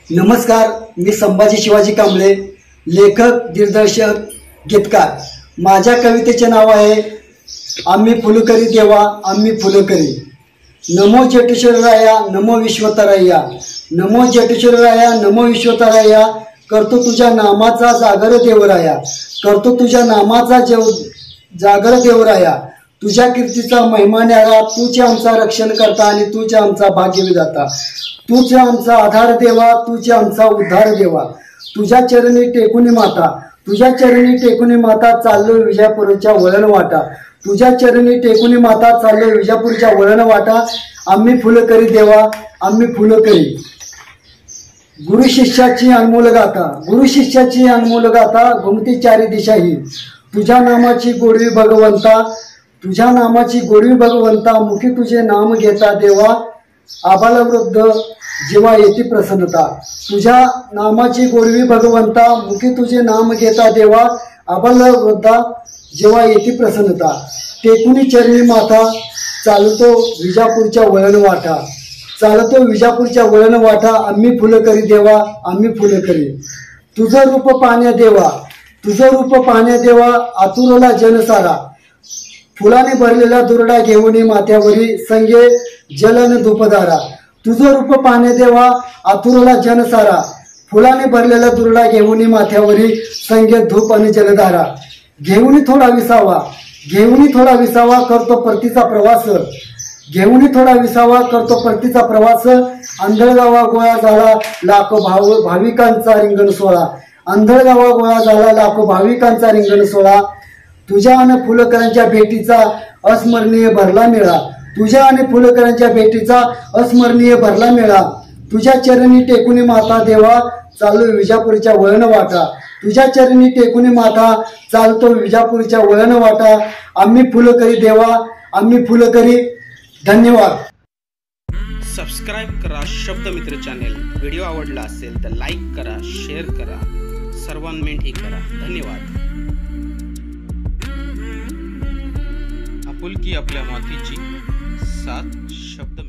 नमस्कार, मी संभाजी शिवाजी कांबळे, लेखक, दिग्दर्शक, गीतकार। माझ्या कवितेचे नाव आहे आम्ही फुलकरी देवा आम्ही फुलकरी। नमो जटेश्वराया नमो विश्वतराया, नमो जटेश्वराया नमो विश्वतराया। करतो तुझ्या नामाचा जागर देवराया, करतो तुझ्या नामाचा जागर देवराया। तुझ्या कीर्तीचा महिमा न्यारा, तूच आमचा रक्षण करता आणि तूच आमचा भाग्य विधाता। तूच आमचा आधार देवा, तूच आमचा उद्धार देवा। तुझ्या चरणी टेकुनी माता, तुझ्या चरणी टेकुनी माता, चाललो विजापूरच्या वळण वाटा। तुझ्या चरणी टेकुनी माता, चाललो विजापूरच्या वळण वाटा। आम्ही फुलकरी देवा आम्ही फुलकरी। गुरु शिष्याची अनमोल गाथा, गुरु शिष्याची अनमोल गाथा, घुमती चारी दिशाही। तुझ्या नामाची गोडवी भगवंता, तुझ्या नामाची गोडवी भगवंता। मुखी तुझे नाम घेता देवा, आबाल वृद्ध जेव्हा येती प्रसन्नता। तुझ्या नामाची गोडवी भगवंता, मुखी तुझे नाम घेता देवा, आबाल वृद्धा जेव्हा येती प्रसन्नता। टेकुनी चरणी माथा, चालतो विजापूरच्या वळण वाटा, चालतो विजापूरच्या वळण वाटा। आम्ही फुलकरी देवा आम्ही फुलकरी। तुझं रूप पाहण्या देवा, तुझं रूप पाहण्या देवा, आतुरला जनसारा। फुलाने भरलेला दुरडा घेऊन माथ्यावरी, संगे जलन धूपधारा। तुझं रूप पाहण्या देवा, आतुरला जनसारा। फुलाने भरलेला दुरडा घेऊन माथ्यावरी, संगे धूप आणि जलधारा। घेऊन थोडा विसावा, घेऊन थोडा विसावा, करतो परतीचा प्रवास। घेऊन थोडा विसावा, करतो परतीचा प्रवास। आंधळगावा गोळा झाला लाखो भाविकांचा रिंगण सोहळा, आंधळगावा गोळा झाला लाखो भाविकांचा रिंगण सोहळा। तुझ्या आणि फुलकरांच्या भेटीचा अस्मरणीय भरला मेळा, तुझ्या आणि फुलकरांच्या भेटीचा अस्मरणीय भरला मेळा। तुझ्या चरणी टेकुनी माता देवा, चाललो विजापूरच्या वळण वाटा। तुझ्या चरणी टेकुनी माता, चालतो विजापूरच्या वळण वाटा। आम्ही फुलकरी देवा आम्ही फुलकरी। धन्यवाद। सबस्क्राइब करा शब्दमित्र चॅनेल। व्हिडिओ आवडला असेल तर लाईक करा, शेअर करा, सर्वांमेंटही करा। धन्यवाद। आपुलकी आपल्या मातीची, साथ शब्द